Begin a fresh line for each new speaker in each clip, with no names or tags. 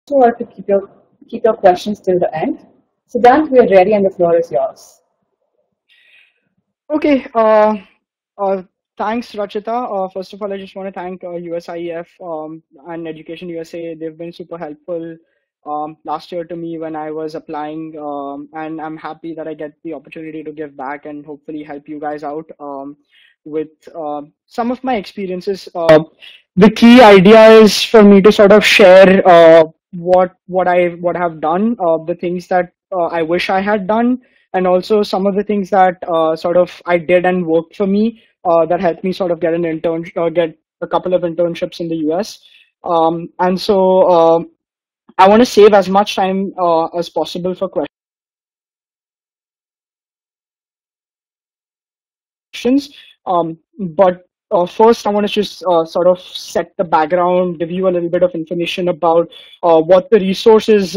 sure to keep your questions till the end. Siddhant, we are ready and the floor is yours.
Okay. Uh, Thanks, Rachita. First of all, I just want to thank USIEF and Education USA. They've been super helpful last year to me when I was applying, and I'm happy that I get the opportunity to give back and hopefully help you guys out with some of my experiences. The key idea is for me to sort of share what I've done, the things that I wish I had done, and also some of the things that sort of I did and worked for me that helped me sort of get a couple of internships in the US. And so I want to save as much time as possible for questions. But first, I want to just sort of set the background, give you a little bit of information about what the resources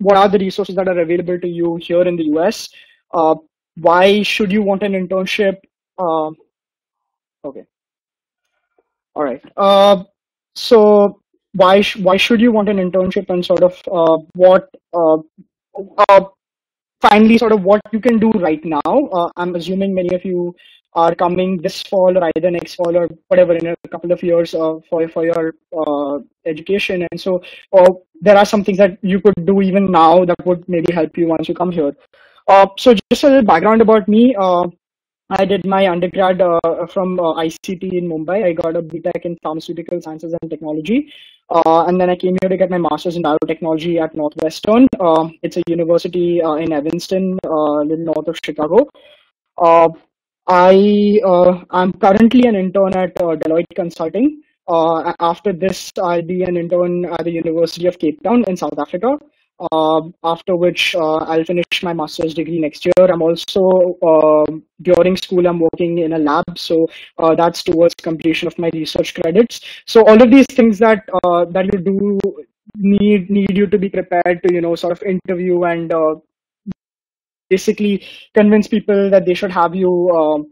what are the resources that are available to you here in the US. Uh, why should you want an internship? Uh, okay, all right. So why should you want an internship, and sort of what uh, finally sort of what you can do right now. I'm assuming many of you are coming this fall or either next fall or whatever in a couple of years for your education, and so there are some things that you could do even now that would maybe help you once you come here. So just a little background about me. I did my undergrad from ICT in Mumbai. I got a BTech in Pharmaceutical Sciences and Technology. And then I came here to get my master's in biotechnology at Northwestern. It's a university in Evanston, a little north of Chicago. Uh, I'm currently an intern at Deloitte Consulting. After this, I'll be an intern at the University of Cape Town in South Africa. After which I'll finish my master's degree next year. I'm also during school I'm working in a lab, so that's towards completion of my research credits. So all of these things that you do need you to be prepared to sort of interview and basically convince people that they should have you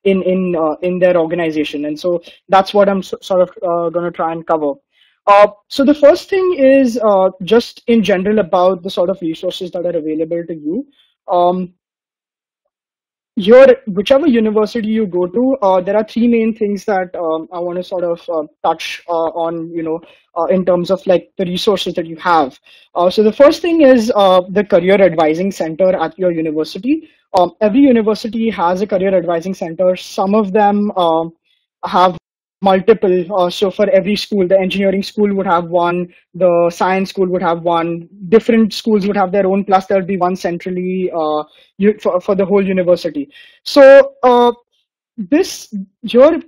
in their organization, and so that's what I'm sort of going to try and cover. So the first thing is just in general about the sort of resources that are available to you. Um, whichever university you go to, there are three main things that I want to sort of touch on, in terms of like the resources that you have. So the first thing is the career advising center at your university. Every university has a career advising center. Some of them have multiple. So for every school, the engineering school would have one, the science school would have one, different schools would have their own, plus there'll be one centrally for the whole university. So this here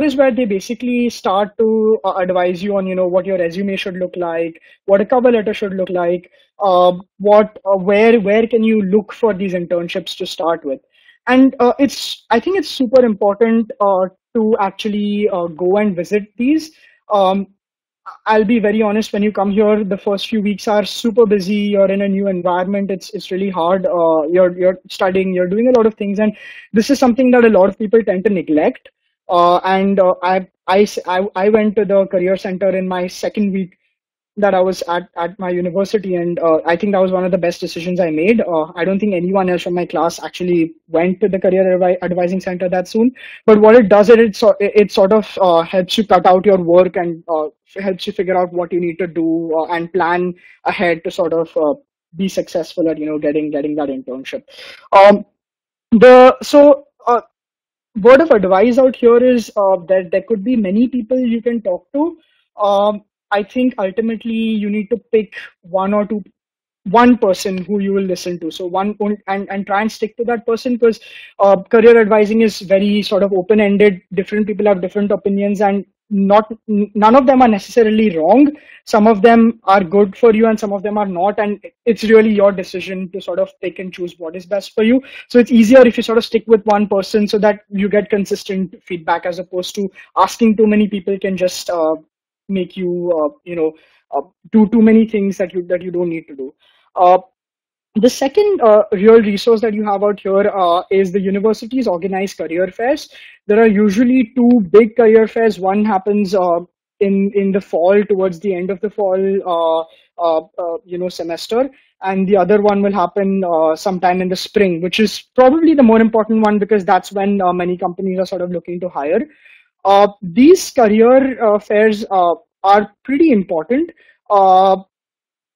is where they basically start to advise you on what your resume should look like, what a cover letter should look like, where can you look for these internships to start with. And I think it's super important to actually go and visit these. um, I'll be very honest, when you come here, the first few weeks are super busy. You're in a new environment. It's really hard. You're studying, you're doing a lot of things, and this is something that a lot of people tend to neglect. And I went to the career center in my second week that I was at my university, and I think that was one of the best decisions I made. I don't think anyone else from my class actually went to the career advising center that soon. But what it does is it sort of helps you cut out your work and helps you figure out what you need to do and plan ahead to sort of be successful at getting that internship. Um, the so Word of advice out here is that there could be many people you can talk to. I think ultimately you need to pick one person who you will listen to. So and try and stick to that person, because career advising is very sort of open ended. Different people have different opinions, and none of them are necessarily wrong. Some of them are good for you and some of them are not, and it's really your decision to sort of pick and choose what is best for you. So it's easier if you sort of stick with one person so that you get consistent feedback, as opposed to asking too many people can just make you do too many things that you don't need to do. The second real resource that you have out here is the university's organized career fairs. There are usually two big career fairs. One happens in the fall, towards the end of the fall, semester, and the other one will happen sometime in the spring, which is probably the more important one because that's when many companies are sort of looking to hire. These career fairs are pretty important. Uh,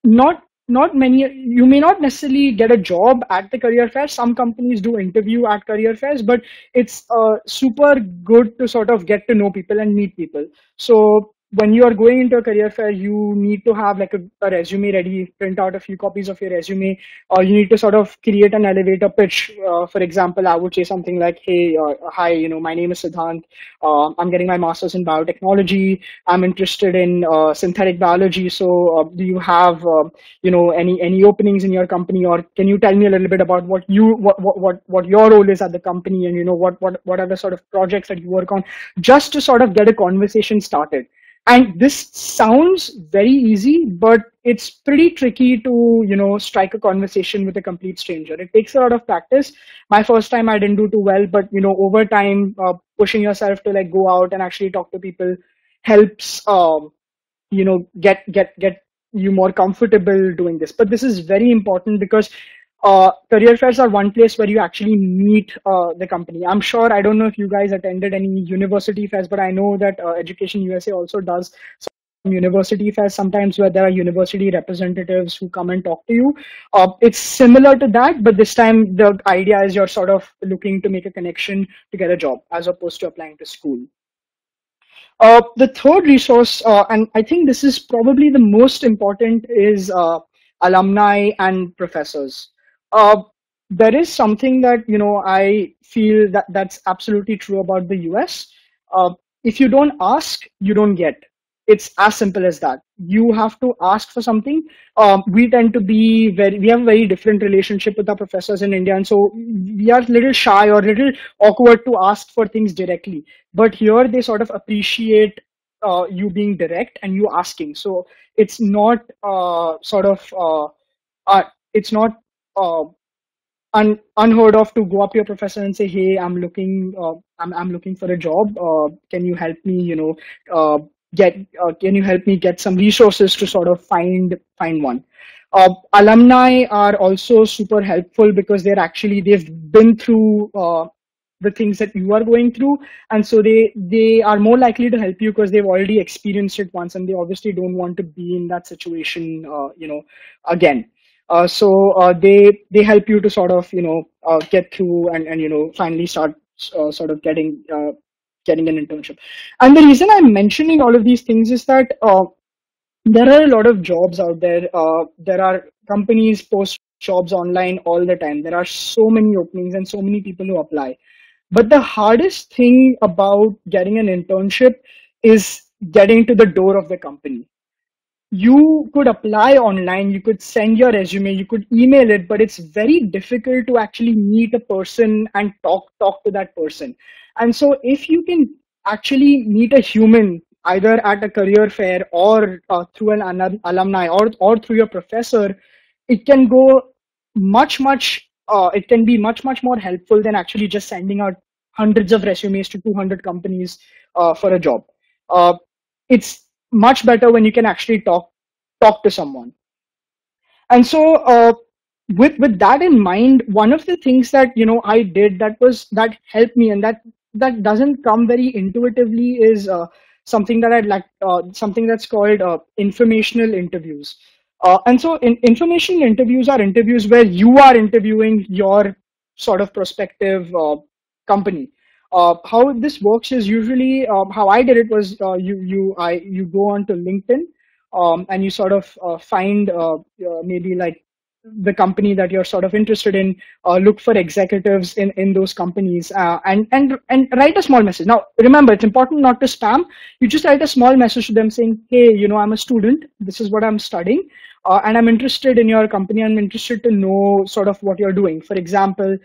not not many, you may not necessarily get a job at the career fair. Some companies do interview at career fairs, but it's super good to sort of get to know people and meet people. So when you are going into a career fair, you need to have like a resume ready, print out a few copies of your resume, or you need to sort of create an elevator pitch. For example, I would say something like, hey, hi, my name is Siddhant. I'm getting my master's in biotechnology. I'm interested in synthetic biology. So do you have any openings in your company, or can you tell me a little bit about what your role is at the company, and what are the sort of projects that you work on, just to sort of get a conversation started. And this sounds very easy, but it's pretty tricky to strike a conversation with a complete stranger. It takes a lot of practice. My first time I didn't do too well, but over time, pushing yourself to like go out and actually talk to people helps get you more comfortable doing this. But this is very important because career fairs are one place where you actually meet the company. I'm sure, I don't know if you guys attended any university fairs, but I know that Education USA also does some university fairs sometimes, where there are university representatives who come and talk to you. It's similar to that, but this time the idea is you're sort of looking to make a connection to get a job as opposed to applying to school. The third resource, and I think this is probably the most important, is alumni and professors. There is something that I feel that's absolutely true about the US. If you don't ask, you don't get. It's as simple as that. You have to ask for something. We tend to be we have a very different relationship with our professors in India, and so we are a little shy or a little awkward to ask for things directly. But here they sort of appreciate you being direct and you asking. So it's not it's not unheard of to go up to your professor and say, hey, I'm looking for a job. Can you help me? Can you help me get some resources to sort of find one? Alumni are also super helpful because they've been through the things that you are going through, and so they are more likely to help you because they've already experienced it once, and they obviously don't want to be in that situation again. So they help you to sort of get through and finally start sort of getting an internship. And the reason I'm mentioning all of these things is that there are a lot of jobs out there. There are companies post jobs online all the time. There are so many openings and so many people who apply. But the hardest thing about getting an internship is getting to the door of the company. You could apply online, you could send your resume, you could email it, but it's very difficult to actually meet a person and talk to that person. And so if you can actually meet a human either at a career fair or through an alumni or through your professor, it can go it can be much more helpful than actually just sending out hundreds of resumes to 200 companies for a job. It's much better when you can actually talk to someone. And so with that in mind, one of the things that I did that helped me, and that doesn't come very intuitively, is something that I'd like something that's called informational interviews. And so informational interviews are interviews where you are interviewing your sort of prospective company. How this works is usually how I did it was you go on to LinkedIn and you sort of find maybe like the company that you're sort of interested in, look for executives in those companies and write a small message. Now remember, it's important not to spam. You just write a small message to them saying, hey, I'm a student, this is what I'm studying, and I'm interested in your company. I'm interested to know sort of what you're doing. For example,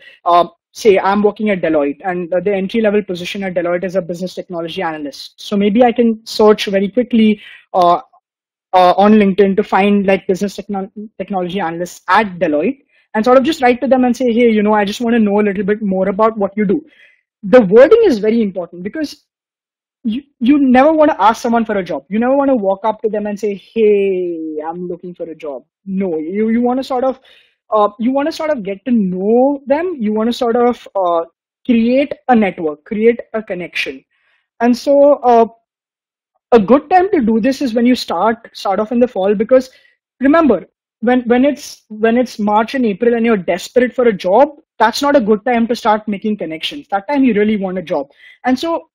say I'm working at Deloitte, and the entry-level position at Deloitte is a business technology analyst. So maybe I can search very quickly on LinkedIn to find like business technology analysts at Deloitte and sort of just write to them and say, hey, I just want to know a little bit more about what you do. The wording is very important because you never want to ask someone for a job. You never want to walk up to them and say, "Hey, I'm looking for a job." No, you want to sort of get to know them. You want to sort of create a network, create a connection. And so a good time to do this is when you start off in the fall, because remember, when it's March and April and you're desperate for a job, that's not a good time to start making connections. That time you really want a job. And so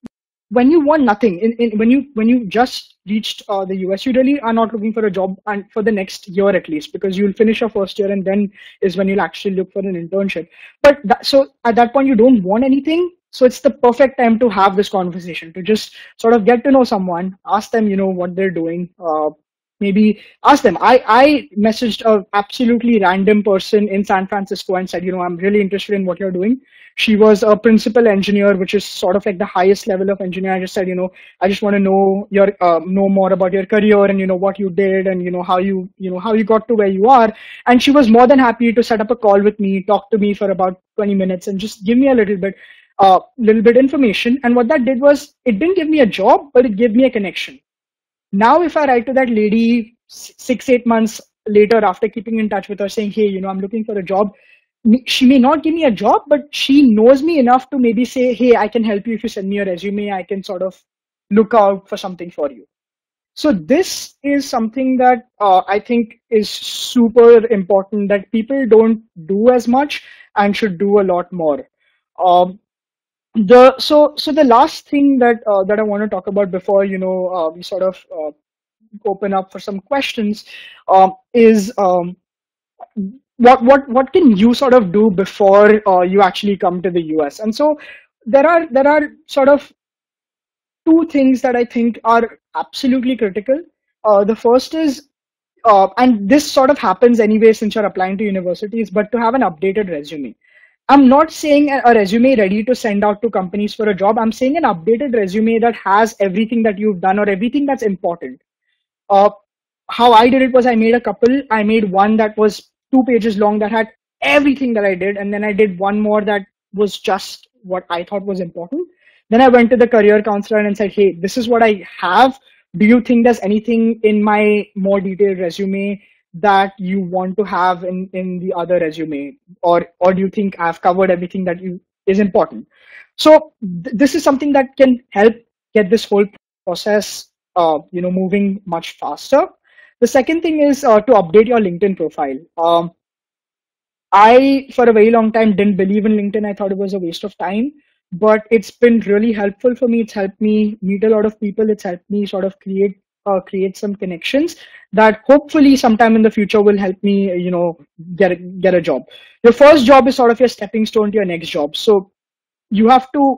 when you want nothing, when you just reached the US, you really are not looking for a job, and for the next year at least, because you'll finish your first year and then is when you'll actually look for an internship. But so at that point you don't want anything, so it's the perfect time to have this conversation, to just sort of get to know someone, ask them what they're doing. Maybe ask them. I messaged a absolutely random person in San Francisco and said, I'm really interested in what you're doing. She was a principal engineer, which is sort of like the highest level of engineer. I just said, I just want to know more about your career and what you did and how you got to where you are. And she was more than happy to set up a call with me, talk to me for about 20 minutes, and just give me a little bit information. And what that did was, it didn't give me a job, but it gave me a connection. Now, if I write to that lady 6-8 months later, after keeping in touch with her, saying, "Hey, I'm looking for a job," she may not give me a job, but she knows me enough to maybe say, "Hey, I can help you if you send me a resume. I can sort of look out for something for you." So this is something that I think is super important, that people don't do as much and should do a lot more. Um, the last thing that I want to talk about before we sort of open up for some questions is what can you sort of do before you actually come to the US? And so there are sort of two things that I think are absolutely critical. The first is, and this sort of happens anyway since you're applying to universities, but to have an updated resume. I'm not saying a resume ready to send out to companies for a job. I'm saying an updated resume that has everything that you've done or everything that's important. Uh, how I did it was, I made a couple. I made one that was 2 pages long that had everything that I did, and then I did one more that was just what I thought was important. Then I went to the career counselor and said, "Hey, this is what I have. Do you think there's anything in my more detailed resume that you want to have in the other resume, or do you think I've covered everything that is important?" So this is something that can help get this whole process moving much faster. The second thing is to update your LinkedIn profile. I, for a very long time, didn't believe in LinkedIn. I thought it was a waste of time, but it's been really helpful for me. It's helped me meet a lot of people. It's helped me sort of create some connections that hopefully sometime in the future will help me, get a job. Your first job is sort of your stepping stone to your next job. So you have to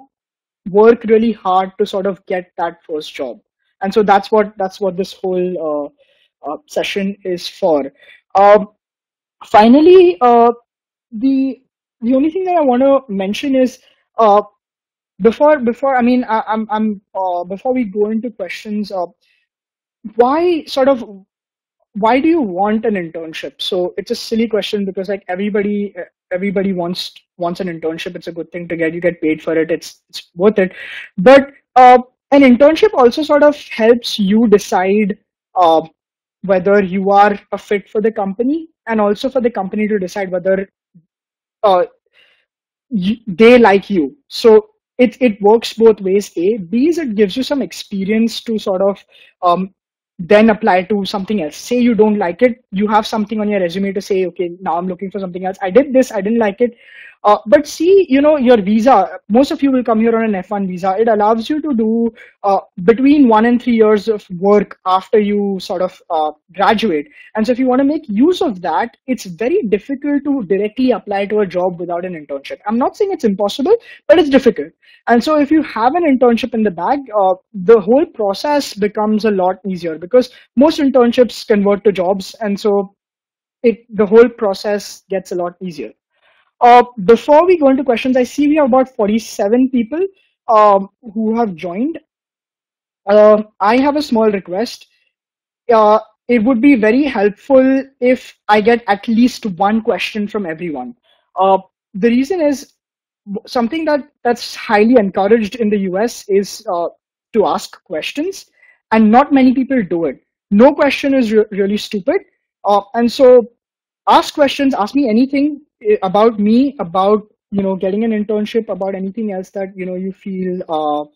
work really hard to sort of get that first job. And so that's what this whole session is for. Finally, the only thing that I want to mention is before I mean I'm before we go into questions, why do you want an internship? So it's a silly question, because like everybody wants an internship. It's a good thing to get. You get paid for it. It's worth it. But an internship also sort of helps you decide whether you are a fit for the company, and also for the company to decide whether they like you. So it works both ways. B is, it gives you some experience to sort of then apply to something else. Say you don't like it, you have something on your resume to say, okay, now I'm looking for something else. I did this, I didn't like it. But see, your visa, most of you will come here on an F1 visa. It allows you to do between 1 and 3 years of work after you sort of graduate. And so if you want to make use of that, it's very difficult to directly apply to a job without an internship. I'm not saying it's impossible, but it's difficult. And so if you have an internship in the bag, the whole process becomes a lot easier, because most internships convert to jobs. And so the whole process gets a lot easier. Before we go into questions, I see we have about 47 people who have joined. I have a small request. It would be very helpful if I get at least one question from everyone. The reason is, something that's highly encouraged in the US is to ask questions, and not many people do it. No question is really stupid, and so ask questions. Ask me anything about me, about getting an internship, about anything else that you feel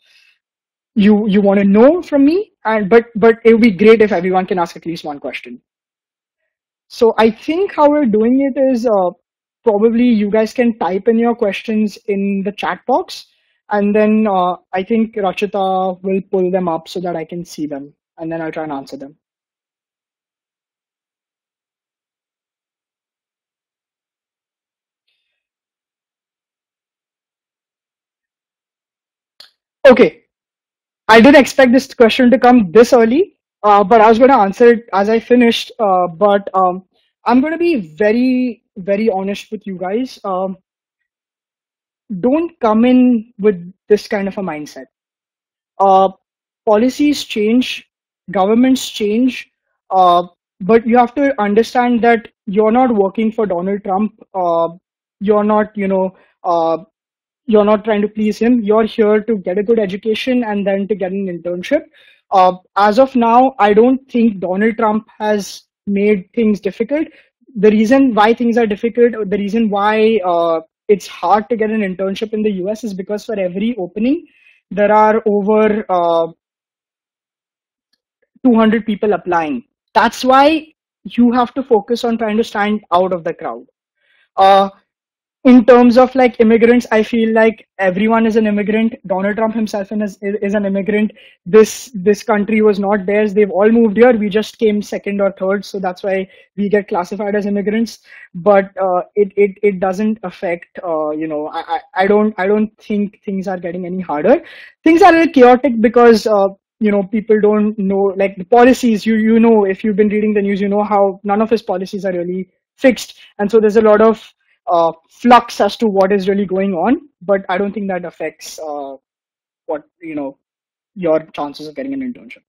you want to know from me. And but it would be great if everyone can ask at least one question. So I think how we're doing it is probably you guys can type in your questions in the chat box, and then I think Rachita will pull them up so that I can see them, and then I'll try and answer them. Okay, I didn't expect this question to come this early, but I was going to answer it as I finished. But I'm going to be very, very honest with you guys. Don't come in with this kind of a mindset. Uh, Policies change, governments change, but you have to understand that you're not working for Donald Trump. You're not, uh, you're not trying to please him. You're here to get a good education and then to get an internship. As of now, I don't think Donald Trump has made things difficult. The reason why things are difficult, or the reason why it's hard to get an internship in the US is because for every opening, there are over 200 people applying. That's why you have to focus on trying to stand out of the crowd. Uh, in terms of like immigrants, I feel like everyone is an immigrant. Donald Trump himself is an immigrant. This country was not theirs. They've all moved here. We just came second or third, so that's why we get classified as immigrants. But it doesn't affect. I don't think things are getting any harder. Things are a little chaotic because people don't know like the policies. You know, if you've been reading the news, you know how none of his policies are really fixed, and so there's a lot of flux as to what is really going on, but I don't think that affects what your chances of getting an internship.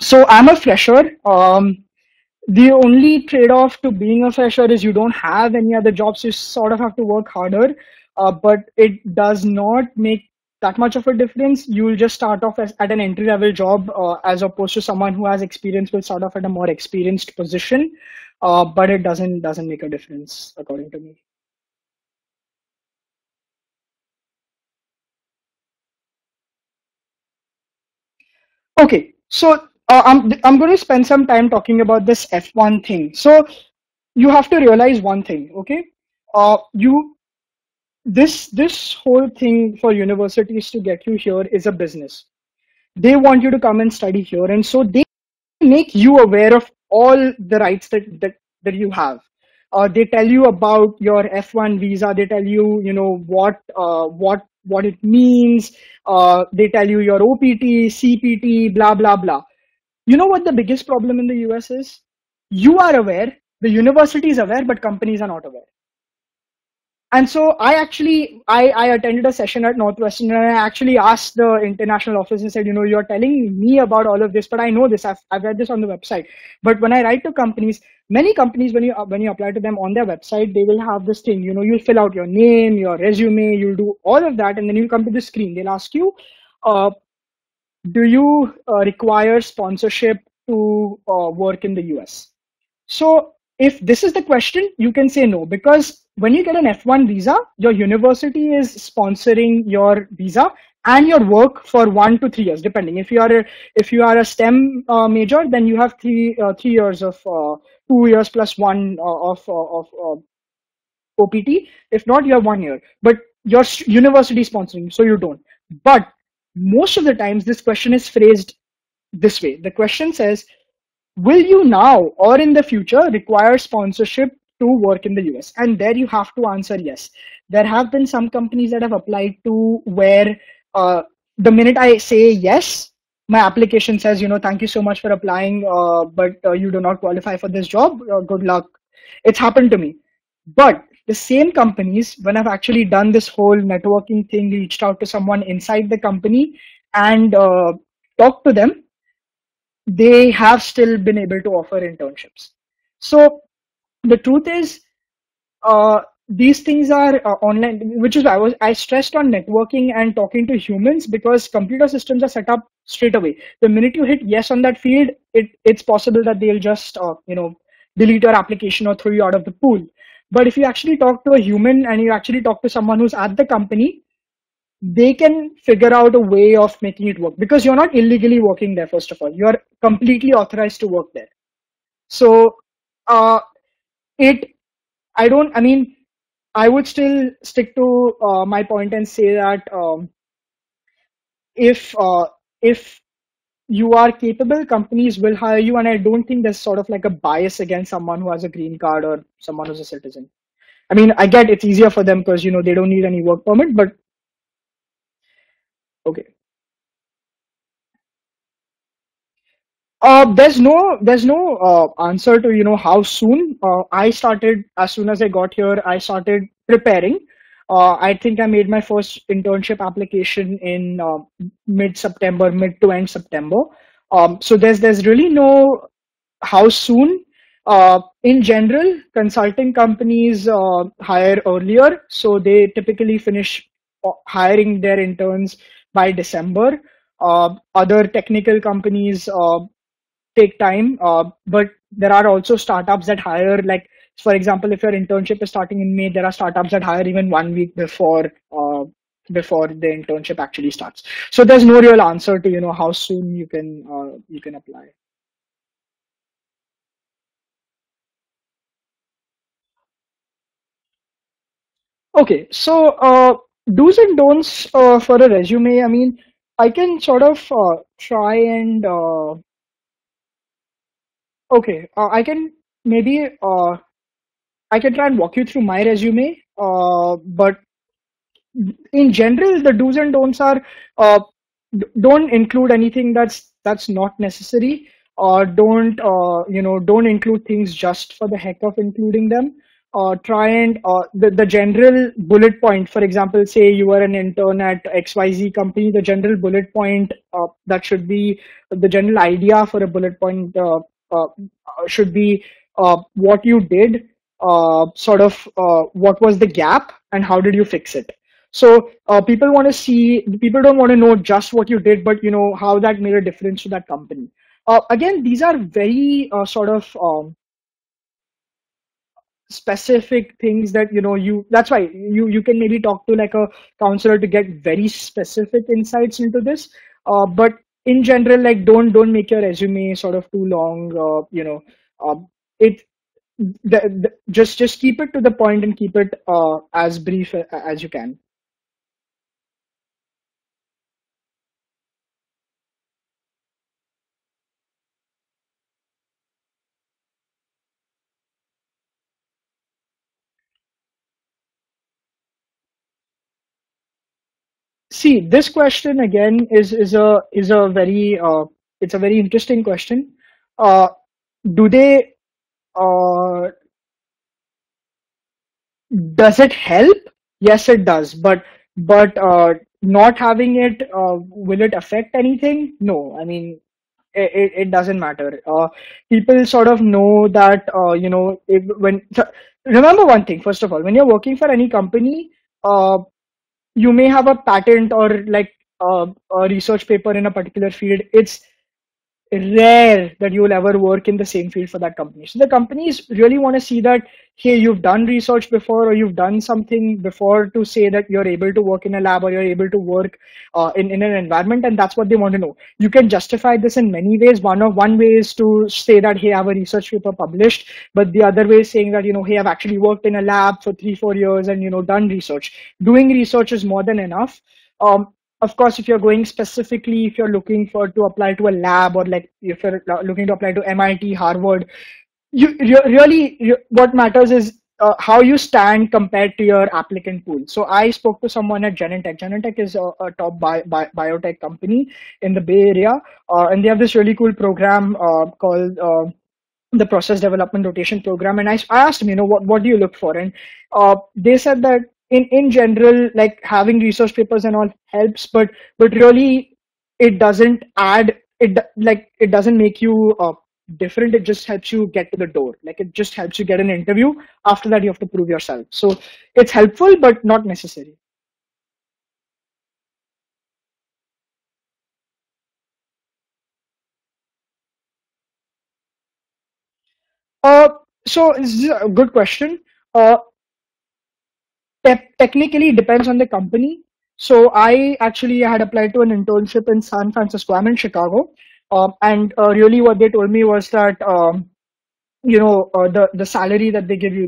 So I'm a fresher. The only trade-off to being a fresher is you don't have any other jobs. You sort of have to work harder, but it does not make that much of a difference. You'll just start off at an entry-level job, as opposed to someone who has experience will start off at a more experienced position. But it doesn't make a difference according to me. Okay, so I'm going to spend some time talking about this F1 thing. So you have to realize one thing, okay? You this whole thing for universities to get you here is a business. They want you to come and study here, and so they make you aware of all the rights that you have. They tell you about your F1 visa. They tell you, what it means. They tell you your OPT, CPT, blah blah blah. You know what the biggest problem in the US is? You are aware, the university is aware, but companies are not aware. And so I attended a session at Northwestern, and I actually asked the international office and said, you're telling me about all of this, but I know this. I've read this on the website. But when I write to companies, many companies, when you apply to them on their website, they will have this thing. You'll fill out your name, your resume, you'll do all of that, and then you'll come to the screen. They'll ask you, do you require sponsorship to work in the US? So if this is the question, you can say no, because when you get an F1 visa, your university is sponsoring your visa and your work for 1 to 3 years, depending. If you are a STEM major, then you have 3 years of 2 years plus 1 of OPT. If not, you have 1 year. But your university is sponsoring, so you don't. But most of the times, this question is phrased this way. The question says, will you now or in the future require sponsorship to work in the US? And there you have to answer yes. There have been some companies that have applied to where the minute I say yes, my application says, thank you so much for applying, but you do not qualify for this job. Good luck. It's happened to me. But the same companies, when I've actually done this whole networking thing, reached out to someone inside the company and talked to them, they have still been able to offer internships. So the truth is, these things are online, which is I stressed on networking and talking to humans, because computer systems are set up straight away. The minute you hit yes on that field, it's possible that they'll just delete your application or throw you out of the pool. But if you actually talk to a human and you actually talk to someone who's at the company, they can figure out a way of making it work, because you're not illegally working there. First of all, you're completely authorized to work there. So uh, it I don't I mean I would still stick to my point and say that if you are capable, companies will hire you, and I don't think there's sort of like a bias against someone who has a green card or someone who's a citizen. I mean, I get it's easier for them because they don't need any work permit, but okay. There's no answer to how soon. I started as soon as I got here. I started preparing. I think I made my first internship application in mid-September, mid to end September. So there's really no how soon. In general, consulting companies hire earlier, so they typically finish hiring their interns by December. Other technical companies take time, but there are also startups that hire, like, for example, if your internship is starting in May, there are startups that hire even 1 week before the internship actually starts. So there's no real answer to how soon you can apply. Okay, so do's and don'ts for a resume. I mean, I can sort of try and okay, I can maybe I can try and walk you through my resume, but in general, the do's and don'ts are uh, don't include anything that's not necessary, or don't include things just for the heck of including them. Try and the general bullet point, for example, say you are an intern at XYZ company, the general bullet point that should be the general idea for a bullet point should be what you did, sort of what was the gap and how did you fix it. So people don't want to know just what you did, but how that made a difference to that company. Again, these are very sort of specific things that that's why you can maybe talk to like a counselor to get very specific insights into this. But in general, like, don't make your resume sort of too long. It just keep it to the point and keep it as brief as you can. See, this question again is a very it's a very interesting question. Uh, do they uh, does it help? Yes, it does. But not having it, will it affect anything? No. I mean, it doesn't matter. People sort of know that remember one thing. First of all, when you're working for any company, you may have a patent or like a research paper in a particular field. It's rare that you will ever work in the same field for that company. So the companies really want to see that, hey, you've done research before or you've done something before to say that you're able to work in a lab or you're able to work in an environment, and that's what they want to know. You can justify this in many ways. One way is to say that, hey, I have a research paper published, but the other way is saying that, hey, I've actually worked in a lab for 3-4 years and done research. Doing research is more than enough. Of course, if you're going specifically, if you're looking for to apply to a lab, or like if you're looking to apply to MIT, Harvard, what matters is how you stand compared to your applicant pool. So I spoke to someone at Genentech. Genentech is a top biotech company in the Bay Area, and they have this really cool program called the process development rotation program. And I asked them, what do you look for? And they said that in general, like, having research papers and all helps, but really it doesn't add it, like, it doesn't make you different. It just helps you get to the door. Like it just helps you get an interview. After that, you have to prove yourself. So it's helpful, but not necessary. Uh, so this is a good question. Uh, technically, it depends on the company. So I actually had applied to an internship in San Francisco. I'm in Chicago, and really what they told me was that the salary that they give you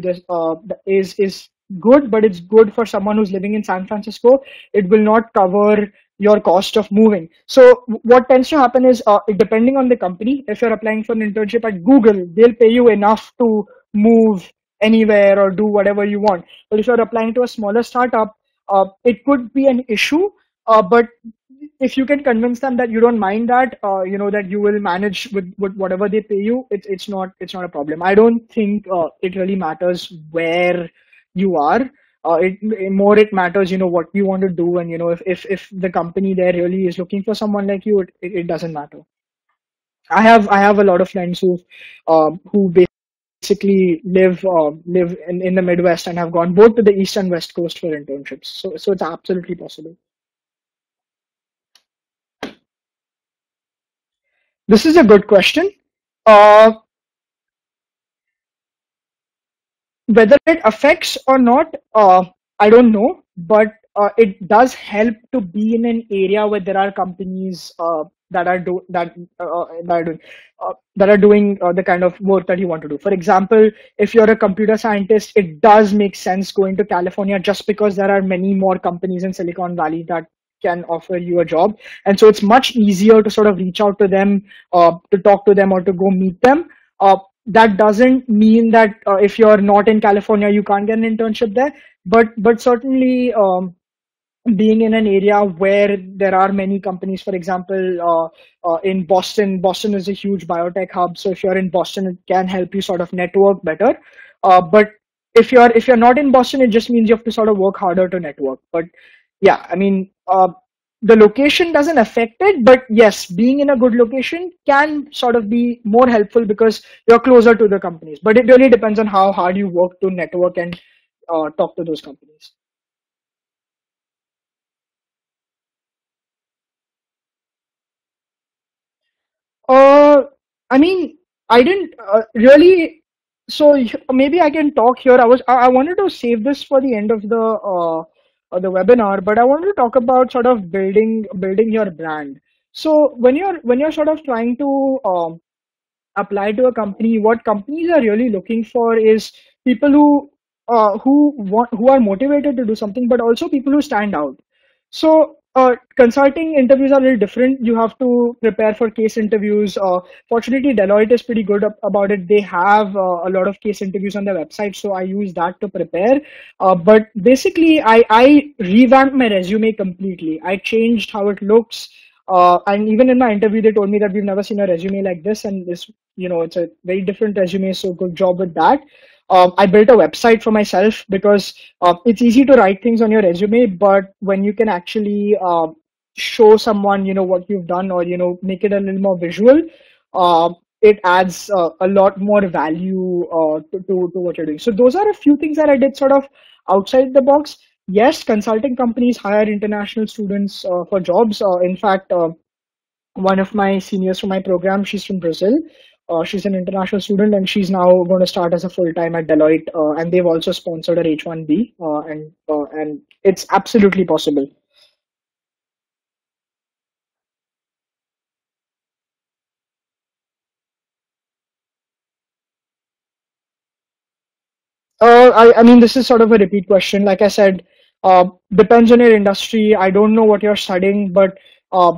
is good, but it's good for someone who's living in San Francisco. It will not cover your cost of moving. So what tends to happen is, depending on the company, if you're applying for an internship at Google, they'll pay you enough to move anywhere or do whatever you want. But if you're applying to a smaller startup, it could be an issue. But if you can convince them that you don't mind that, that you will manage with whatever they pay you, it's not a problem. I don't think it really matters where you are. It matters, what you want to do, and if the company there really is looking for someone like you, it doesn't matter. I have a lot of friends who basically live in the Midwest and have gone both to the East and West Coast for internships. So it's absolutely possible. This is a good question. Uh, Whether it affects or not, I don't know, but it does help to be in an area where there are companies that are doing the kind of work that you want to do. For example, if you're a computer scientist, it does make sense going to California just because there are many more companies in Silicon Valley that can offer you a job, and so it's much easier to sort of reach out to them, to talk to them, or to go meet them. That doesn't mean that if you're not in California, you can't get an internship there. But certainly, being in an area where there are many companies, for example, in Boston is a huge biotech hub. So if you're in Boston, it can help you sort of network better. But if you're not in Boston, it just means you have to sort of work harder to network. But yeah, I mean, the location doesn't affect it, but yes, being in a good location can sort of be more helpful because you're closer to the companies. But it really depends on how hard you work to network and talk to those companies. Uh, I mean, I didn't really. So maybe I can talk here. I wanted to save this for the end of the webinar, but I wanted to talk about sort of building your brand. So when you're sort of trying to apply to a company, what companies are really looking for is people who are motivated to do something, but also people who stand out. So consulting interviews are a little different. You have to prepare for case interviews. Fortunately, Deloitte is pretty good about it. They have a lot of case interviews on their website, so I use that to prepare. But basically, I revamped my resume completely. I changed how it looks. And even in my interview, they told me that we've never seen a resume like this, and it's a very different resume. So good job with that. I built a website for myself because it's easy to write things on your resume, but when you can actually show someone, what you've done, or make it a little more visual, uh, it adds a lot more value to what you're doing. So those are a few things that I did sort of outside the box. Yes, consulting companies hire international students for jobs. In fact, one of my seniors from my program, she's from Brazil. She's an international student, and she's now going to start as a full time at Deloitte. And they've also sponsored her H-1B, and it's absolutely possible. I mean, this is sort of a repeat question. Like I said, depends on your industry. I don't know what you're studying, but uh,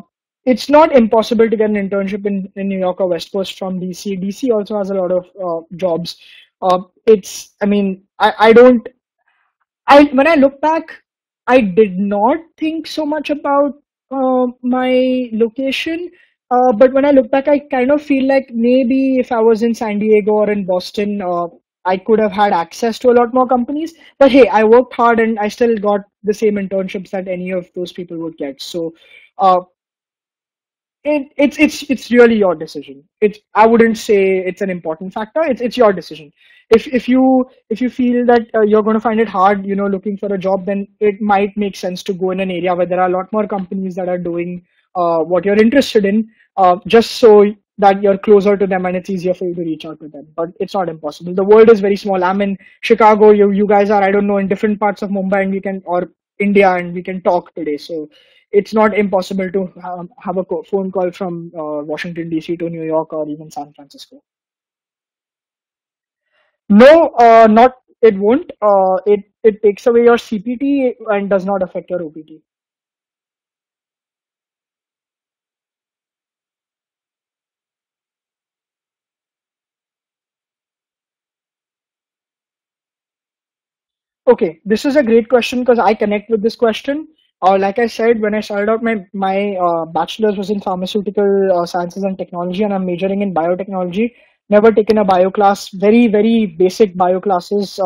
it's not impossible to get an internship in New York or West Coast from DC. DC also has a lot of jobs. I mean, I don't when I look back, I did not think so much about my location. But when I look back, I kind of feel like maybe if I was in San Diego or in Boston, I could have had access to a lot more companies. But hey, I worked hard and I still got the same internships that any of those people would get. So, uh, It's really your decision. It's I wouldn't say it's an important factor. It's your decision. If you feel that you're going to find it hard, looking for a job, then it might make sense to go in an area where there are a lot more companies that are doing what you're interested in, just so that you're closer to them and it's easier for you to reach out to them. But it's not impossible. The world is very small. I'm in Chicago. You guys are, I don't know, in different parts of Mumbai, and we can, or India, and we can talk today. So it's not impossible to have a phone call from Washington DC to New York or even San Francisco. No, not it won't. It takes away your CPT and does not affect your OPT. Okay, this is a great question because I connect with this question. Like I said, when I started out, my bachelor's was in pharmaceutical sciences and technology, and I'm majoring in biotechnology. Never taken a bio class, very very basic bio classes.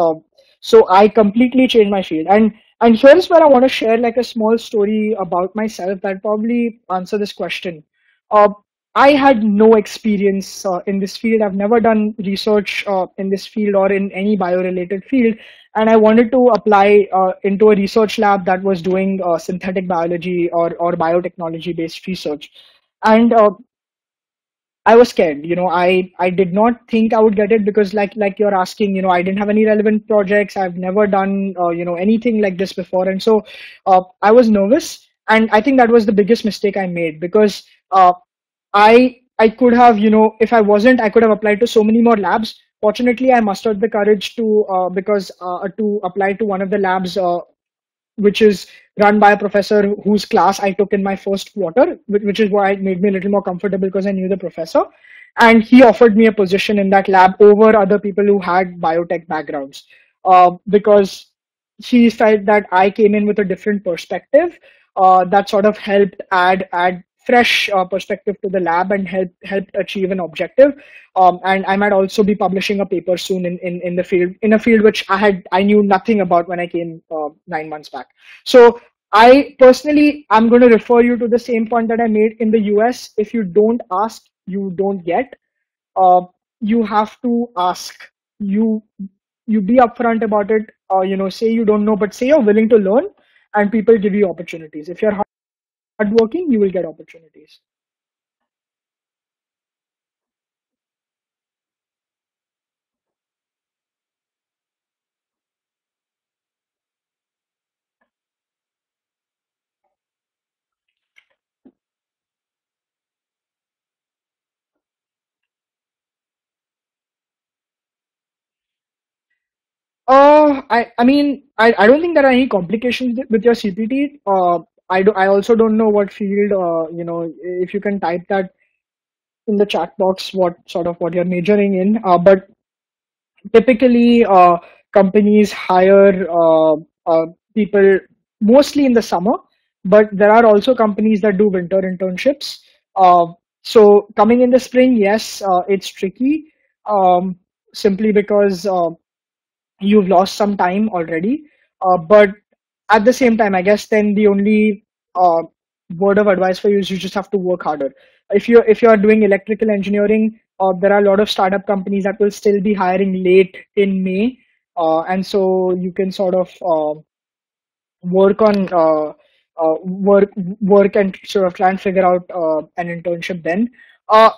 So I completely changed my field, and here's where I want to share like a small story about myself that probably answer this question. Uh, I had no experience in this field. I've never done research in this field or in any bio-related field, and I wanted to apply into a research lab that was doing synthetic biology or biotechnology based research. And I was scared. I did not think I would get it because like you're asking, I didn't have any relevant projects. I've never done anything like this before, and so I was nervous. And I think that was the biggest mistake I made because I could have, if I wasn't, I could have applied to so many more labs. Fortunately, I mustered the courage to apply to one of the labs, which is run by a professor whose class I took in my first quarter, which is why it made me a little more comfortable because I knew the professor. And he offered me a position in that lab over other people who had biotech backgrounds, because he felt that I came in with a different perspective that sort of helped add fresh perspective to the lab and helped achieve an objective. And I might also be publishing a paper soon in the field, in a field which I knew nothing about when I came 9 months back. So I personally, I'm going to refer you to the same point that I made in the US. If you don't ask, you don't get. You have to ask. You be upfront about it. Say you don't know, but say you're willing to learn, and people give you opportunities. If you're hardworking, you will get opportunities. I mean, I don't think there are any complications with your CPT. I also don't know what field, if you can type that in the chat box, what you're majoring in. But typically, companies hire people mostly in the summer, but there are also companies that do winter internships. So coming in the spring, yes, it's tricky, simply because you've lost some time already. But at the same time, I guess then the only word of advice for you is you just have to work harder. If you're doing electrical engineering, there are a lot of startup companies that will still be hiring late in May, and so you can sort of work on work and sort of try and figure out an internship then. Uh,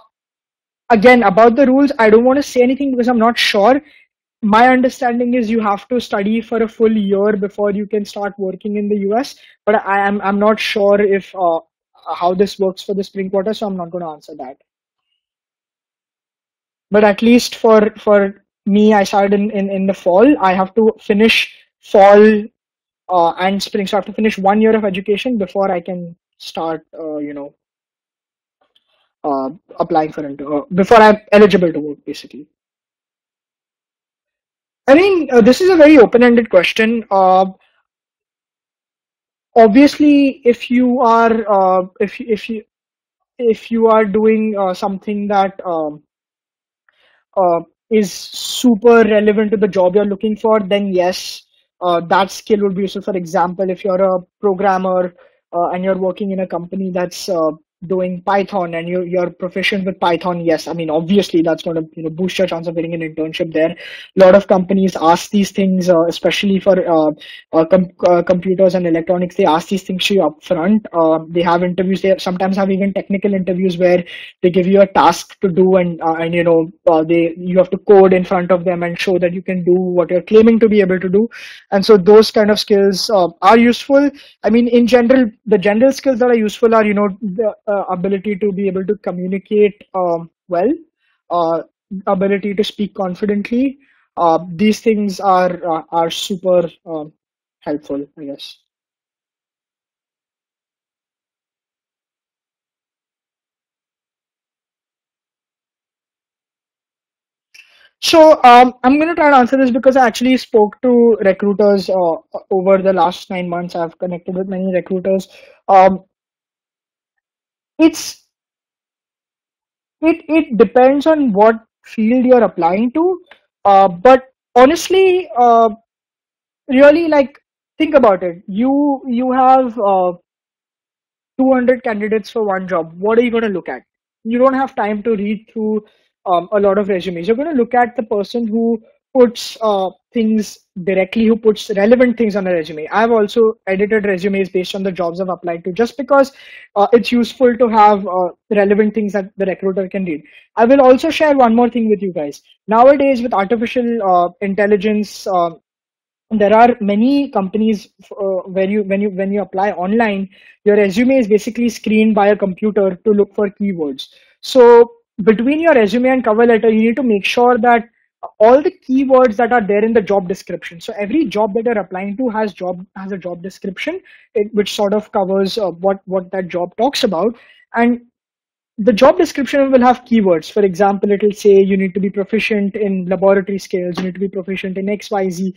Again, about the rules, I don't want to say anything because I'm not sure. My understanding is you have to study for a full year before you can start working in the US, but I'm not sure if how this works for the spring quarter, so I'm not going to answer that. But at least for me, I started in the fall. I have to finish fall and spring, so I have to finish 1 year of education before I can start applying for before I'm eligible to work, basically. I mean, this is a very open-ended question. Obviously, if you are doing something that is super relevant to the job you're looking for, then yes, that skill would be useful. For example, if you're a programmer and you're working in a company that's doing Python and you're proficient with Python, yes, I mean obviously that's going to boost your chance of getting an internship there. A lot of companies ask these things, especially for computers and electronics. They ask these things to you upfront. They have interviews. They sometimes have even technical interviews where they give you a task to do, and they you have to code in front of them and show that you can do what you're claiming to be able to do. And so those kind of skills are useful. I mean, in general, the general skills that are useful are, the ability to be able to communicate well, uh, ability to speak confidently. These things are super helpful, I guess. So I'm going to try to answer this because I actually spoke to recruiters over the last 9 months. I've connected with many recruiters. Um, it's it depends on what field you're applying to. But honestly, really, like, think about it. You have 200 candidates for one job. What are you going to look at? You don't have time to read through a lot of resumes. You're going to look at the person who puts things directly, who puts relevant things on a resume. I've also edited resumes based on the jobs I've applied to, just because it's useful to have relevant things that the recruiter can read. I will also share one more thing with you guys. Nowadays, with artificial intelligence, there are many companies where when you apply online, your resume is basically screened by a computer to look for keywords. So between your resume and cover letter, you need to make sure that all the keywords that are there in the job description, so every job that you're applying to has a job description, which sort of covers what that job talks about. And the job description will have keywords. For example, it will say you need to be proficient in laboratory skills, you need to be proficient in XYZ.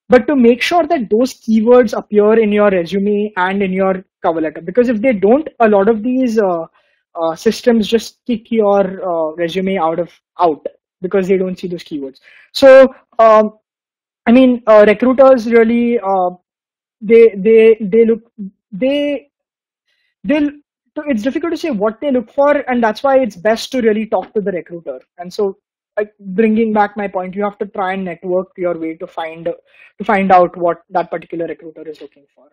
But to make sure that those keywords appear in your resume and in your cover letter, because if they don't, a lot of these systems just kick your resume out because they don't see those keywords. So, I mean, recruiters really they look they they'll so it's difficult to say what they look for, and that's why it's best to really talk to the recruiter. And so, like, bringing back my point, you have to try and network your way to find out what that particular recruiter is looking for.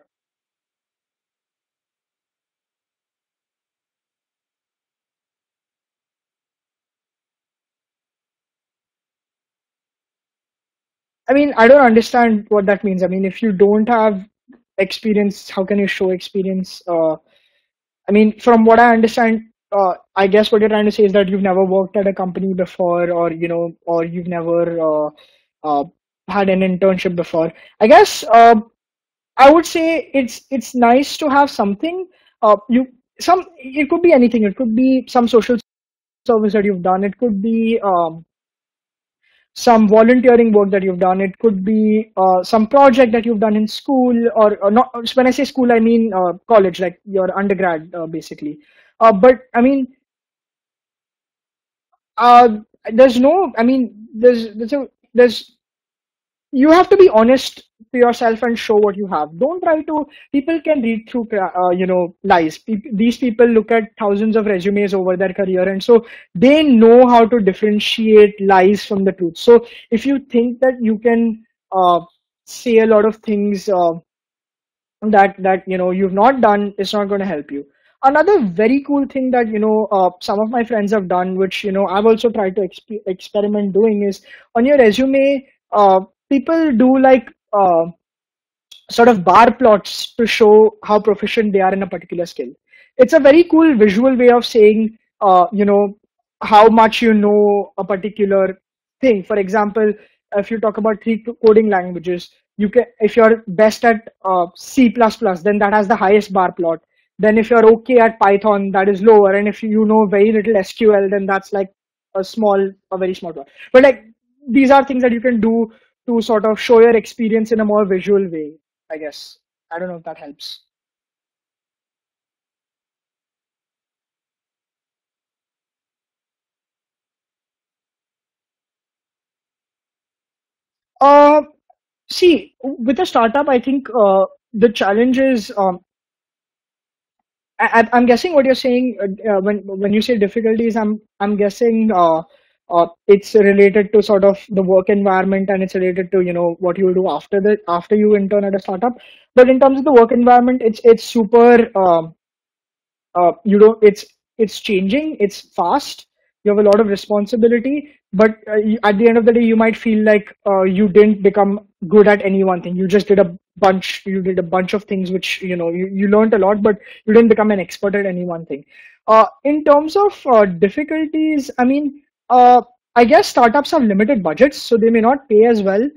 I mean, I don't understand what that means. I mean, if you don't have experience, how can you show experience? I mean, from what I understand, I guess what you're trying to say is that you've never worked at a company before, or or you've never uh, had an internship before. I guess I would say it's nice to have something. You some It could be anything. It could be some social service that you've done. It could be some volunteering work that you've done. It could be some project that you've done in school, or not. When I say school, I mean college, like your undergrad, basically. But I mean, uh, there's no. I mean, there's you have to be honest to yourself and show what you have. Don't try to. People can read through, lies. These people look at thousands of resumes over their career, and so they know how to differentiate lies from the truth. So if you think that you can say a lot of things that you've not done, it's not going to help you. Another very cool thing that some of my friends have done, which I've also tried to experiment doing, is on your resume, people do like sort of bar plots to show how proficient they are in a particular skill. It's a very cool visual way of saying, how much you know a particular thing. For example, if you talk about three coding languages, you can, if you're best at C++, then that has the highest bar plot. Then if you're okay at Python, that is lower. And if you know very little SQL, then that's like a very small plot. But like, these are things that you can do to sort of show your experience in a more visual way, I guess. I don't know if that helps. Uh, See, with a startup, I think the challenge is, I'm guessing what you're saying when you say difficulties. I'm guessing it's related to sort of the work environment, and it's related to what you will do after you intern at a startup. But in terms of the work environment, it's super. You know it's changing, it's fast, you have a lot of responsibility, but at the end of the day you might feel like you didn't become good at any one thing. You did a bunch of things which you learned a lot, but you didn't become an expert at any one thing. In terms of difficulties, I mean, I guess startups have limited budgets, so they may not pay as well.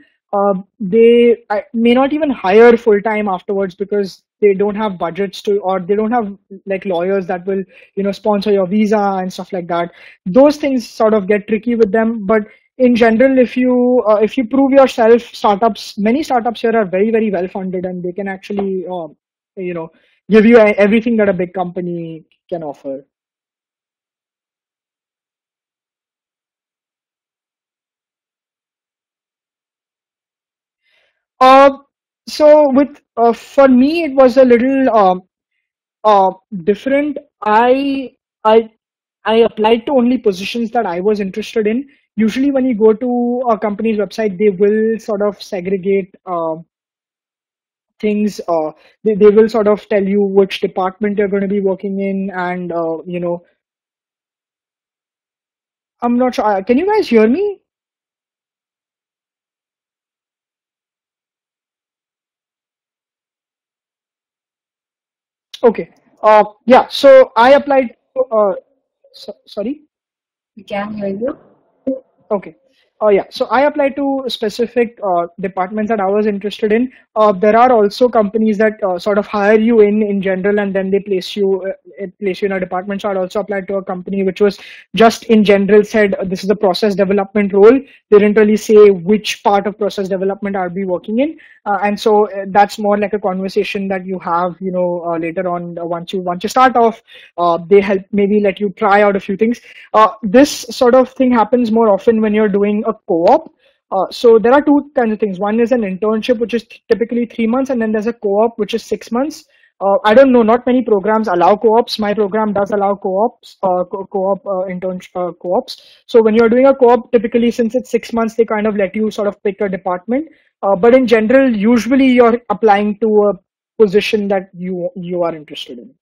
They may not even hire full time afterwards because they don't have budgets to, or they don't have like lawyers that will sponsor your visa and stuff like that. Those things sort of get tricky with them. But in general, if you prove yourself, many startups here are very very well funded, and they can actually you know give you everything that a big company can offer. uh, so with for me it was a little uh, different. I I applied to only positions that I was interested in. Usually, when you go to a company's website, they will sort of segregate things. They will sort of tell you which department you're going to be working in, and I'm not sure. Can you guys hear me? Okay. Yeah. So I applied. Sorry.
We can hear you.
Okay. Yeah. So I applied to specific departments that I was interested in. There are also companies that sort of hire you in general, and then they place you in a department. So I also applied to a company which was just in general said this is a process development role. They didn't really say which part of process development I'll be working in, and so that's more like a conversation that you have, later on once you start off. They help maybe let you try out a few things. This sort of thing happens more often when you're doing a co-op. So there are two kinds of things. One is an internship, which is typically 3 months, and then there's a co-op, which is 6 months. I don't know. Not many programs allow co-ops. My program does allow co-ops, co-ops. So when you're doing a co-op, typically since it's 6 months, they kind of let you sort of pick a department. But in general, usually you're applying to a position that you are interested in.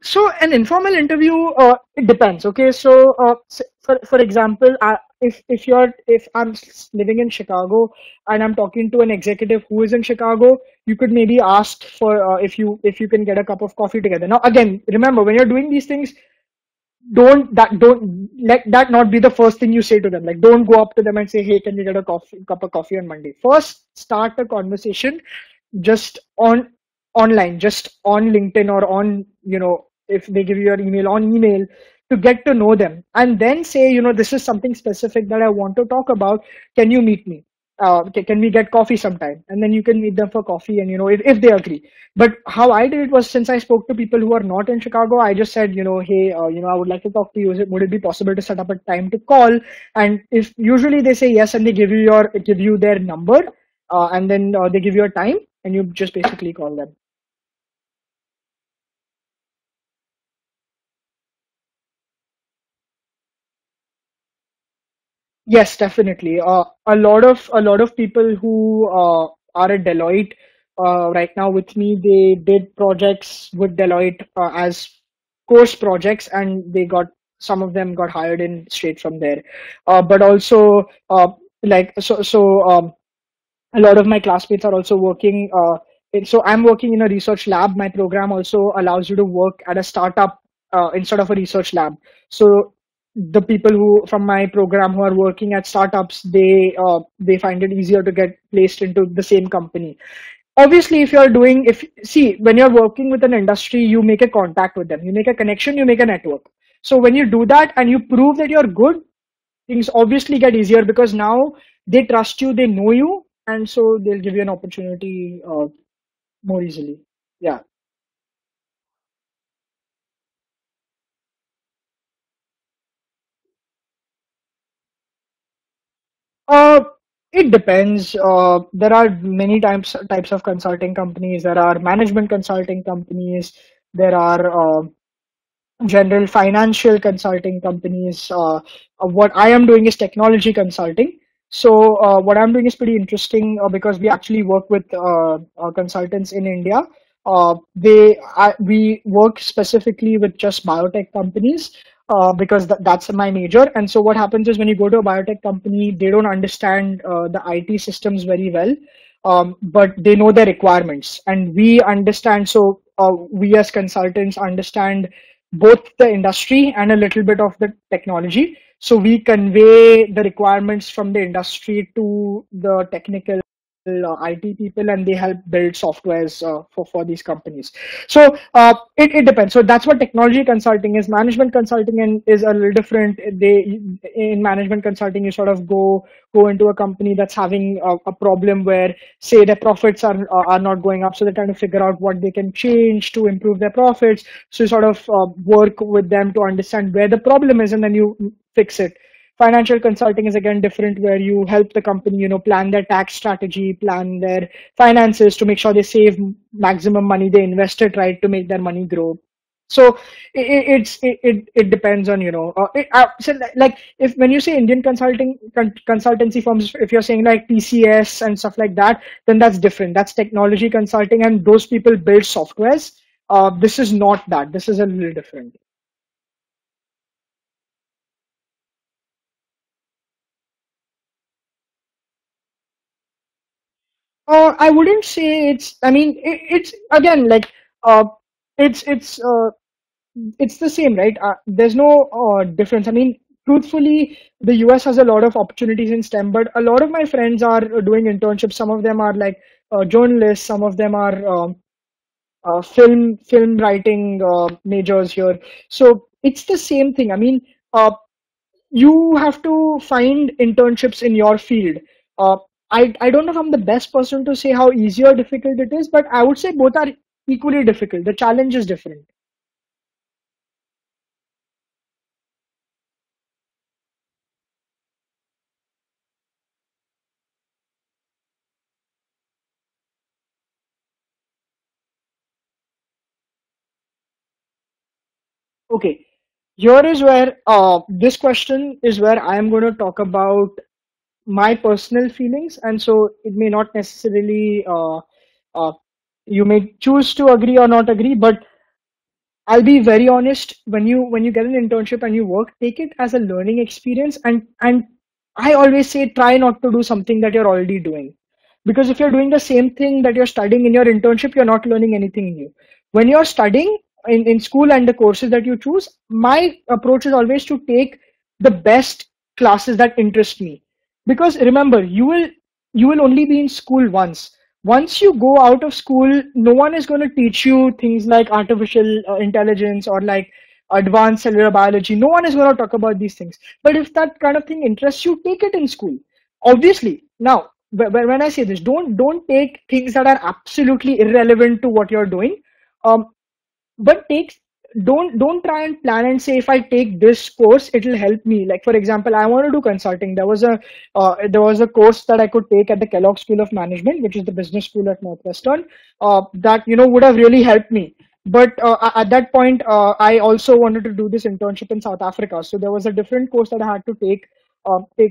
So an informal interview, it depends. Okay, so for example, if I'm living in Chicago and I'm talking to an executive who is in Chicago, you could maybe ask for if you can get a cup of coffee together. Now again, remember when you're doing these things, don't let that not be the first thing you say to them. Like, don't go up to them and say, hey, can we get a cup of coffee on Monday? First start a conversation just online, just on LinkedIn, or on, if they give you your email, on email, to get to know them, and then say, this is something specific that I want to talk about. Can you meet me? Can we get coffee sometime? And then you can meet them for coffee, and if they agree. But how I did it was, since I spoke to people who are not in Chicago, I just said, hey, I would like to talk to you. Would it be possible to set up a time to call? And if usually they say yes, and they give you their number, and then they give you a time, and you just basically call them. Yes, definitely. A lot of people who are at Deloitte right now with me, they did projects with Deloitte as course projects, and some of them got hired in straight from there. But also, like a lot of my classmates are also working. So I'm working in a research lab. My program also allows you to work at a startup instead of a research lab. So the people who from my program who are working at startups, they find it easier to get placed into the same company. Obviously, if see, when you're working with an industry, you make a contact with them, you make a connection, you make a network. So when you do that and you prove that you're good, things obviously get easier, because now they trust you, they know you, and so they'll give you an opportunity more easily. Yeah. Uh, it depends. There are many types of consulting companies. There are management consulting companies. There are general financial consulting companies. What I am doing is technology consulting. So what I'm doing is pretty interesting because we actually work with consultants in India. We work specifically with just biotech companies because that's my major. And so what happens is when you go to a biotech company, they don't understand the IT systems very well, but they know their requirements, and we understand. So we as consultants understand both the industry and a little bit of the technology. So we convey the requirements from the industry to the technical IT people, and they help build softwares for these companies. So it depends. So that's what technology consulting is. Management consulting and is a little different. They in management consulting, you sort of go into a company that's having a problem where, say, their profits are not going up, so they're trying to figure out what they can change to improve their profits. So you sort of work with them to understand where the problem is, and then you fix it. Financial consulting is again different, where you help the company, plan their tax strategy, plan their finances to make sure they save maximum money, they invest it right to make their money grow. So it depends on, so like, if when you say Indian consultancy firms, if you're saying like TCS and stuff like that, then that's different. That's technology consulting, and those people build softwares. This is not that. This is a little different. I wouldn't say it's. I mean, it's again like it's it's uh, it's the same, right? There's no difference. I mean, truthfully, the US has a lot of opportunities in STEM, but a lot of my friends are doing internships. Some of them are like journalists. Some of them are film writing majors here. So it's the same thing. I mean, you have to find internships in your field. Uh, I don't know if I'm the best person to say how easy or difficult it is, but I would say both are equally difficult. The challenge is different. Okay, here is where this question is where I am going to talk about my personal feelings, and so it may not necessarily uh, you may choose to agree or not agree, but I'll be very honest. When you get an internship and you work, take it as a learning experience, and I always say try not to do something that you're already doing, because if you're doing the same thing that you're studying in your internship, you're not learning anything new. When you're studying in school and the courses that you choose, my approach is always to take the best classes that interest me, because remember, you will only be in school once you go out of school. No one is going to teach you things like artificial intelligence or like advanced cellular biology. No one is going to talk about these things. But if that kind of thing interests you, take it in school. Obviously, now when I say this, don't take things that are absolutely irrelevant to what you're doing. Um, but take don't try and plan and say, if I take this course it'll help me. Like, for example, I want to do consulting. There was a course that I could take at the Kellogg School of Management, which is the business school at Northwestern, that would have really helped me. But at that point, I also wanted to do this internship in South Africa, so there was a different course that I had to take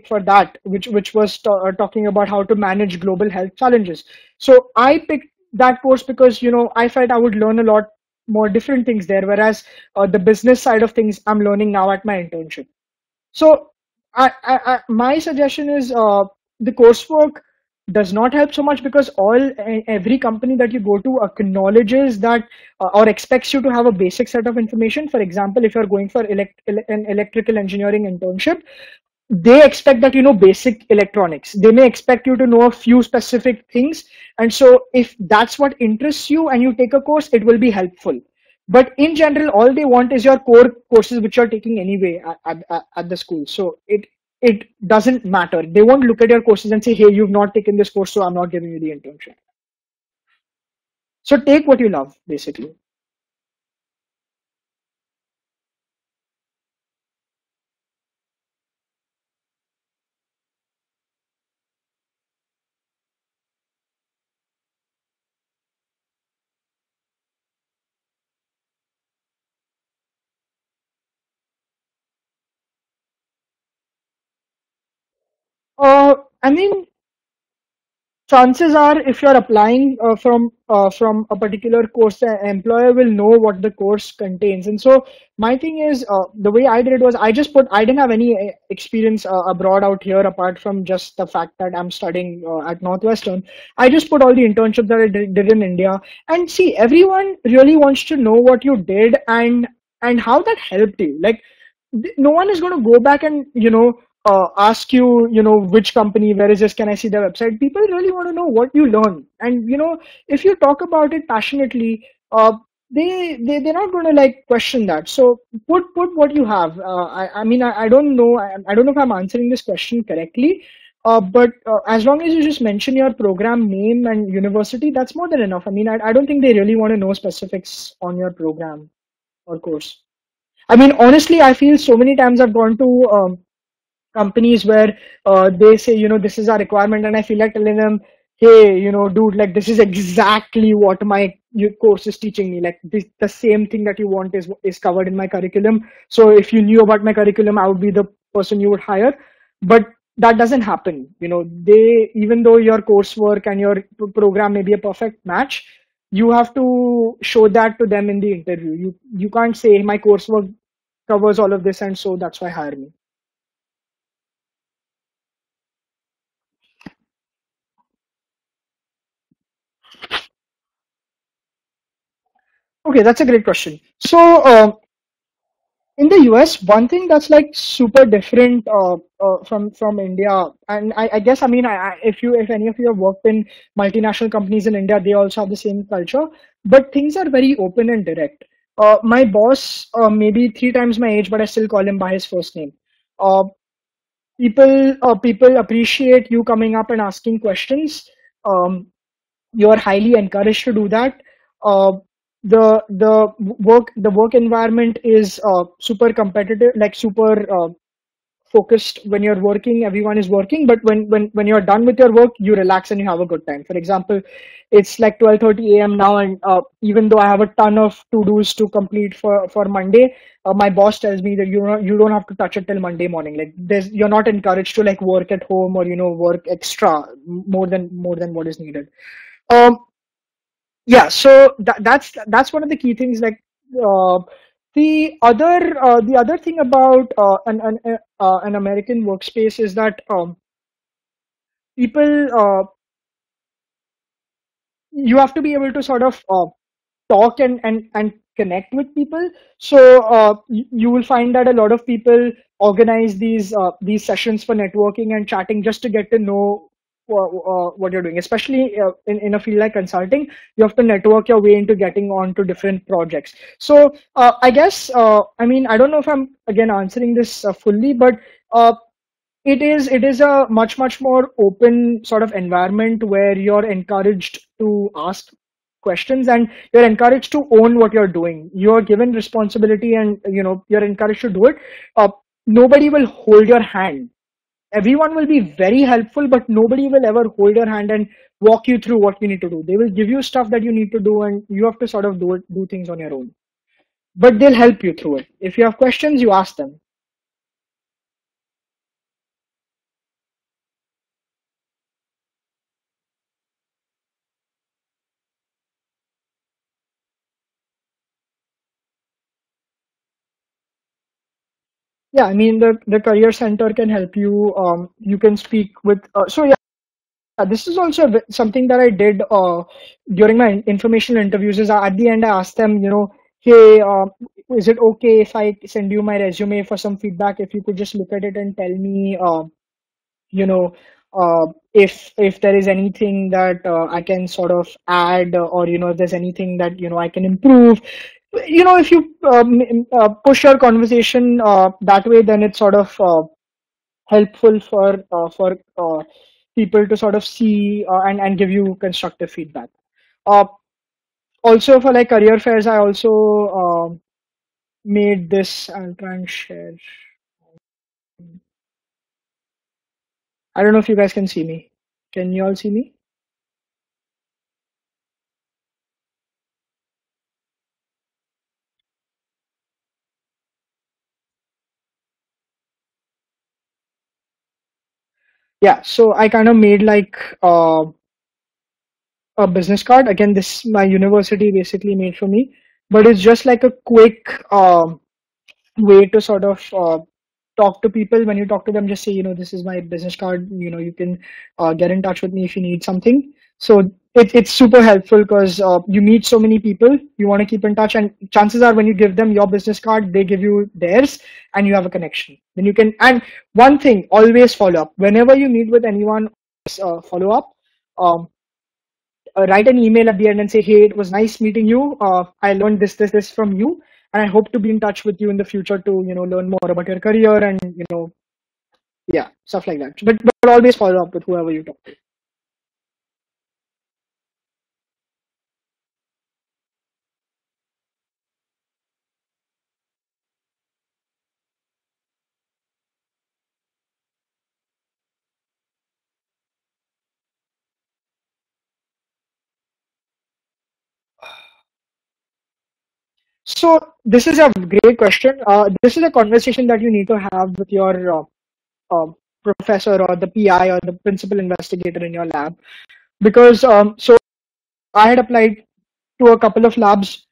for that, which was talking about how to manage global health challenges. So I picked that course because I felt I would learn a lot more different things there, whereas the business side of things I'm learning now at my internship. So my suggestion is, the coursework does not help so much, because every company that you go to acknowledges that, or expects you to have a basic set of information. For example, if you're going for an electrical engineering internship, they expect that you know basic electronics. They may expect you to know a few specific things, and so if that's what interests you and you take a course, it will be helpful. But in general, all they want is your core courses, which you're taking anyway at the school. So it doesn't matter. They won't look at your courses and say, hey, you've not taken this course, so I'm not giving you the internship. So take what you love, basically. I mean, chances are if you're applying from a particular course, the employer will know what the course contains. And so my thing is, the way I did it was I didn't have any experience abroad out here apart from just the fact that I'm studying at Northwestern. I just put all the internships that I did in India. And see, everyone really wants to know what you did and how that helped you. Like, no one is going to go back and ask you, which company, where is this, can I see the website. People really want to know what you learn. And if you talk about it passionately, they're not going to like question that. So put what you have. I mean, I don't know, I don't know if I'm answering this question correctly, but as long as you just mention your program name and university, that's more than enough. I mean, I don't think they really want to know specifics on your program or course. I mean, honestly, I feel so many times I've gone to companies where they say, this is our requirement, and I feel like telling them, hey, dude, like this is exactly what my your course is teaching me. Like the same thing that you want is covered in my curriculum. So if you knew about my curriculum, I would be the person you would hire. But that doesn't happen. They, even though your coursework and your program may be a perfect match, you have to show that to them in the interview. You can't say my coursework covers all of this, and so that's why hire me. Okay, that's a great question. So, in the US, one thing that's like super different from India, and I guess I mean, if any of you have worked in multinational companies in India, they also have the same culture, but things are very open and direct. My boss, maybe three times my age, but I still call him by his first name. Uh, people appreciate you coming up and asking questions. Um, you're highly encouraged to do that. Uh, the work environment is super competitive, like super focused. When you're working, everyone is working, but when you're done with your work, you relax and you have a good time. For example, it's like 12:30 a.m. now, and even though I have a ton of to-dos to complete for Monday, my boss tells me that you don't have to touch it till Monday morning. Like you're not encouraged to like work at home or work extra more than what is needed. um yeah, so that's one of the key things. Like uh, the other thing about an American workspace is that people you have to be able to sort of talk and connect with people. So you will find that a lot of people organize these sessions for networking and chatting just to get to know what you're doing. Especially in a field like consulting, you have to network your way into getting onto different projects. So I guess I mean, I don't know if I'm again answering this fully, but uh, it is a much more open sort of environment where you're encouraged to ask questions, and you're encouraged to own what you're doing. You're given responsibility, and you're encouraged to do it. uh, Nobody will hold your hand. Everyone will be very helpful, but nobody will ever hold your hand and walk you through what you need to do. They will give you stuff that you need to do, and you have to sort of do things on your own, but they'll help you through it. If you have questions, you ask them. Yeah, I mean, the career center can help you. You can speak with. So yeah, this is also something that I did during my informational interviews. Is at the end I asked them, hey, is it okay if I send you my resume for some feedback? If you could just look at it and tell me, you know, if there is anything that I can sort of add, or if there's anything that I can improve. If you push your conversation that way, then it's sort of helpful for people to sort of see and give you constructive feedback. Uh, Also for like career fairs, I also made this. I'll try and share. I don't know if you guys can see me. Can you all see me? yeah, so I kind of made like a business card. Again, this my university basically made for me, but it's just like a quick way to sort of talk to people. When you talk to them, just say, this is my business card. You can get in touch with me if you need something. So it's super helpful because you meet so many people. You want to keep in touch, and chances are when you give them your business card, they give you theirs, and you have a connection. Then you can. And one thing, always follow up. Whenever you meet with anyone, follow up. Um, Write an email at the end and say, hey, it was nice meeting you. I learned this from you, and I hope to be in touch with you in the future to learn more about your career and yeah, stuff like that. But always follow up with whoever you talk to. So this is a great question. This is a conversation that you need to have with your professor or the PI or the principal investigator in your lab, because so I had applied to a couple of labs.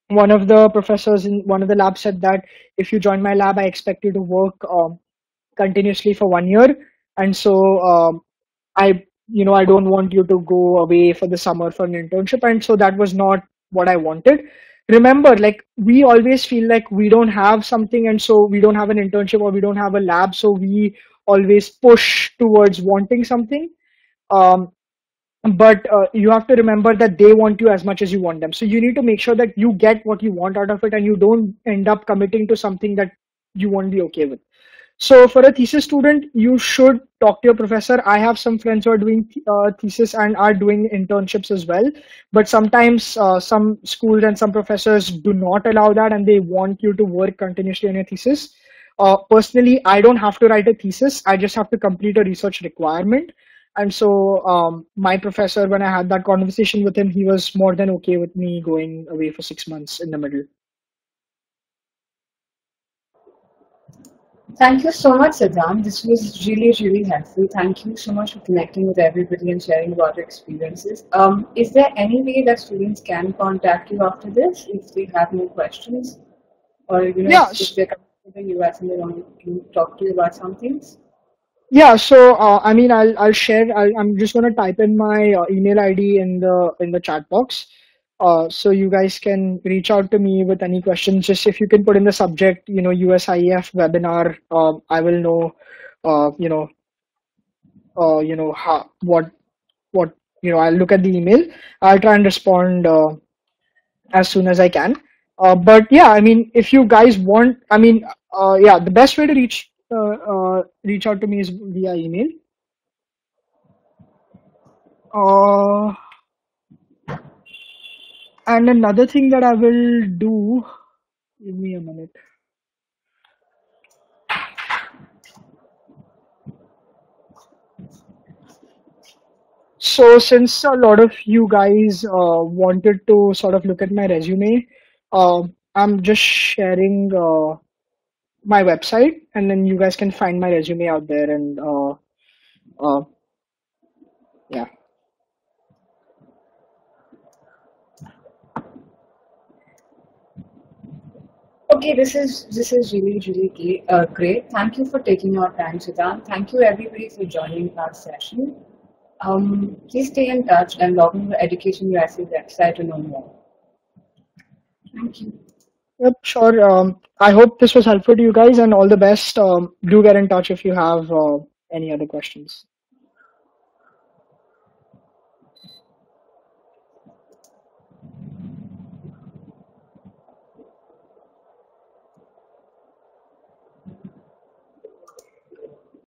One of the professors in one of the labs said that if you join my lab, I expect you to work continuously for 1 year, and so I don't want you to go away for the summer for an internship, and so that was not what I wanted. Remember, like, we always feel like we don't have something, and so we don't have an internship or we don't have a lab, so we always push towards wanting something. um, but you have to remember that they want you as much as you want them, so you need to make sure that you get what you want out of it and you don't end up committing to something that you won't be okay with. So for a thesis student, you should talk to your professor. I have some friends who are doing thesis and are doing internships as well. But sometimes some schools and some professors do not allow that, and they want you to work continuously on your thesis. Personally, I don't have to write a thesis. I just have to complete a research requirement. And so my professor, when I had that conversation with him, he was more than okay with me going away for 6 months in the middle.
Thank you so much, Siddhant. This was really, really helpful. Thank you so much for connecting with everybody and sharing about your experiences. Is there any way that students can contact you after this if they have more questions, or
Yeah.
if they're coming to the US and they want to talk to you about some things?
Yeah, so I mean, I'll share. I'm just gonna type in my email ID in the chat box, so you guys can reach out to me with any questions. Just if you can put in the subject, USIEF webinar, I will know, uh, you know, how what I'll look at the email. I'll try and respond as soon as I can. But yeah, I mean, if you guys want, I mean, yeah, the best way to reach out to me is via email. Uh, and another thing that I will do, give me a minute. So since a lot of you guys wanted to sort of look at my resume, I'm just sharing my website, and then you guys can find my resume out there. And uh, yeah.
Okay, this is really, really great. Thank you for taking your time, Siddhant. Thank you everybody for joining our session. Please stay in touch and log on to the Education USA website to know more. Thank you.
Yep, sure. I hope this was helpful to you guys, and all the best. Do get in touch if you have any other questions.